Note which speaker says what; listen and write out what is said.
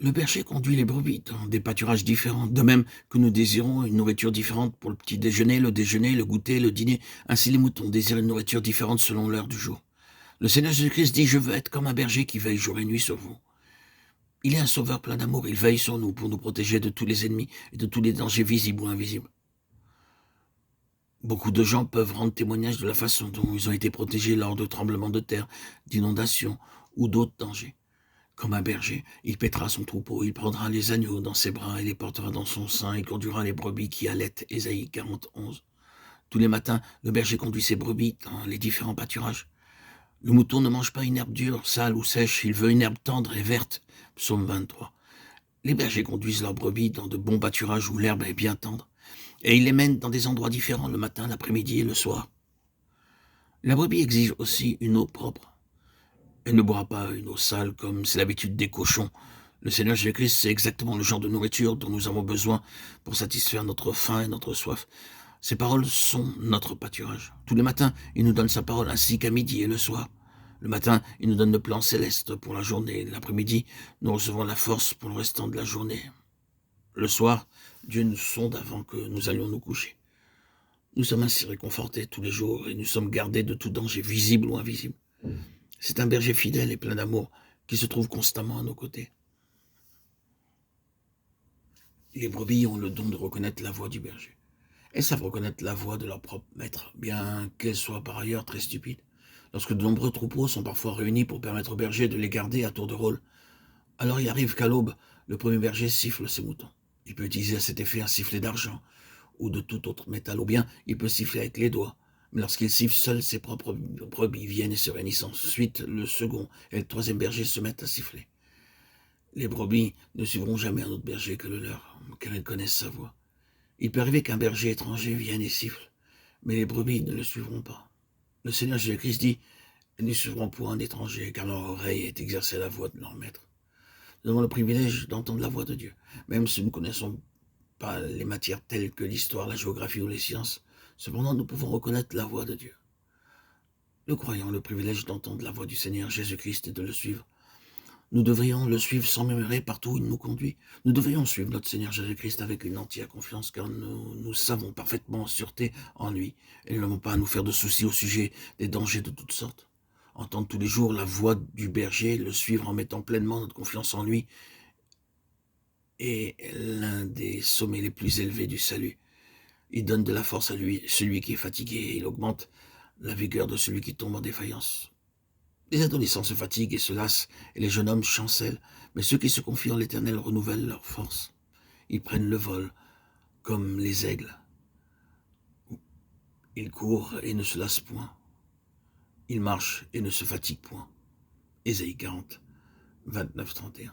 Speaker 1: Le berger conduit les brebis dans des pâturages différents, de même que nous désirons une nourriture différente pour le petit déjeuner, le goûter, le dîner. Ainsi les moutons désirent une nourriture différente selon l'heure du jour. Le Seigneur Jésus-Christ dit: « Je veux être comme un berger qui veille jour et nuit sur vous. » Il est un sauveur plein d'amour, il veille sur nous pour nous protéger de tous les ennemis et de tous les dangers visibles ou invisibles. Beaucoup de gens peuvent rendre témoignage de la façon dont ils ont été protégés lors de tremblements de terre, d'inondations ou d'autres dangers. Comme un berger, il paîtra son troupeau, il prendra les agneaux dans ses bras et les portera dans son sein, et conduira les brebis qui allaitent. Ésaïe 40:11. Tous les matins, le berger conduit ses brebis dans les différents pâturages. Le mouton ne mange pas une herbe dure, sale ou sèche, il veut une herbe tendre et verte. Psaume 23. Les bergers conduisent leurs brebis dans de bons pâturages où l'herbe est bien tendre, et ils les mènent dans des endroits différents le matin, l'après-midi et le soir. La brebis exige aussi une eau propre. Elle ne boira pas une eau sale comme c'est l'habitude des cochons. Le Seigneur Jésus-Christ sait exactement le genre de nourriture dont nous avons besoin pour satisfaire notre faim et notre soif. Ses paroles sont notre pâturage. Tous les matins, il nous donne sa parole, ainsi qu'à midi et le soir. Le matin, il nous donne le plan céleste pour la journée. L'après-midi, nous recevons la force pour le restant de la journée. Le soir, Dieu nous sonde avant que nous allions nous coucher. Nous sommes ainsi réconfortés tous les jours et nous sommes gardés de tout danger visible ou invisible. C'est un berger fidèle et plein d'amour qui se trouve constamment à nos côtés. Les brebis ont le don de reconnaître la voix du berger. Elles savent reconnaître la voix de leur propre maître, bien qu'elles soient par ailleurs très stupides. Lorsque de nombreux troupeaux sont parfois réunis pour permettre au berger de les garder à tour de rôle, alors il arrive qu'à l'aube, le premier berger siffle ses moutons. Il peut utiliser à cet effet un sifflet d'argent ou de tout autre métal, ou bien il peut siffler avec les doigts. Mais lorsqu'il siffle seul, ses propres brebis viennent et se réunissent. Ensuite, le second et le troisième berger se mettent à siffler. Les brebis ne suivront jamais un autre berger que le leur, car elles connaissent sa voix. Il peut arriver qu'un berger étranger vienne et siffle, mais les brebis ne le suivront pas. Le Seigneur Jésus-Christ dit: « Elles ne suivront point un étranger, car leur oreille est exercée à la voix de leur maître. » Nous avons le privilège d'entendre la voix de Dieu, même si nous ne connaissons pas les matières telles que l'histoire, la géographie ou les sciences. Cependant, nous pouvons reconnaître la voix de Dieu. Nous croyons le privilège d'entendre la voix du Seigneur Jésus-Christ et de le suivre. Nous devrions le suivre sans murmurer partout où il nous conduit. Nous devrions suivre notre Seigneur Jésus-Christ avec une entière confiance, car nous savons parfaitement en sûreté en lui, et nous n'avons pas à nous faire de soucis au sujet des dangers de toutes sortes. Entendre tous les jours la voix du berger, le suivre en mettant pleinement notre confiance en lui, est l'un des sommets les plus élevés du salut. Il donne de la force à celui qui est fatigué, et il augmente la vigueur de celui qui tombe en défaillance. Les adolescents se fatiguent et se lassent, et les jeunes hommes chancellent, mais ceux qui se confient en l'Éternel renouvellent leur force. Ils prennent le vol, comme les aigles. Ils courent et ne se lassent point. Ils marchent et ne se fatiguent point. Ésaïe 40, 29-31.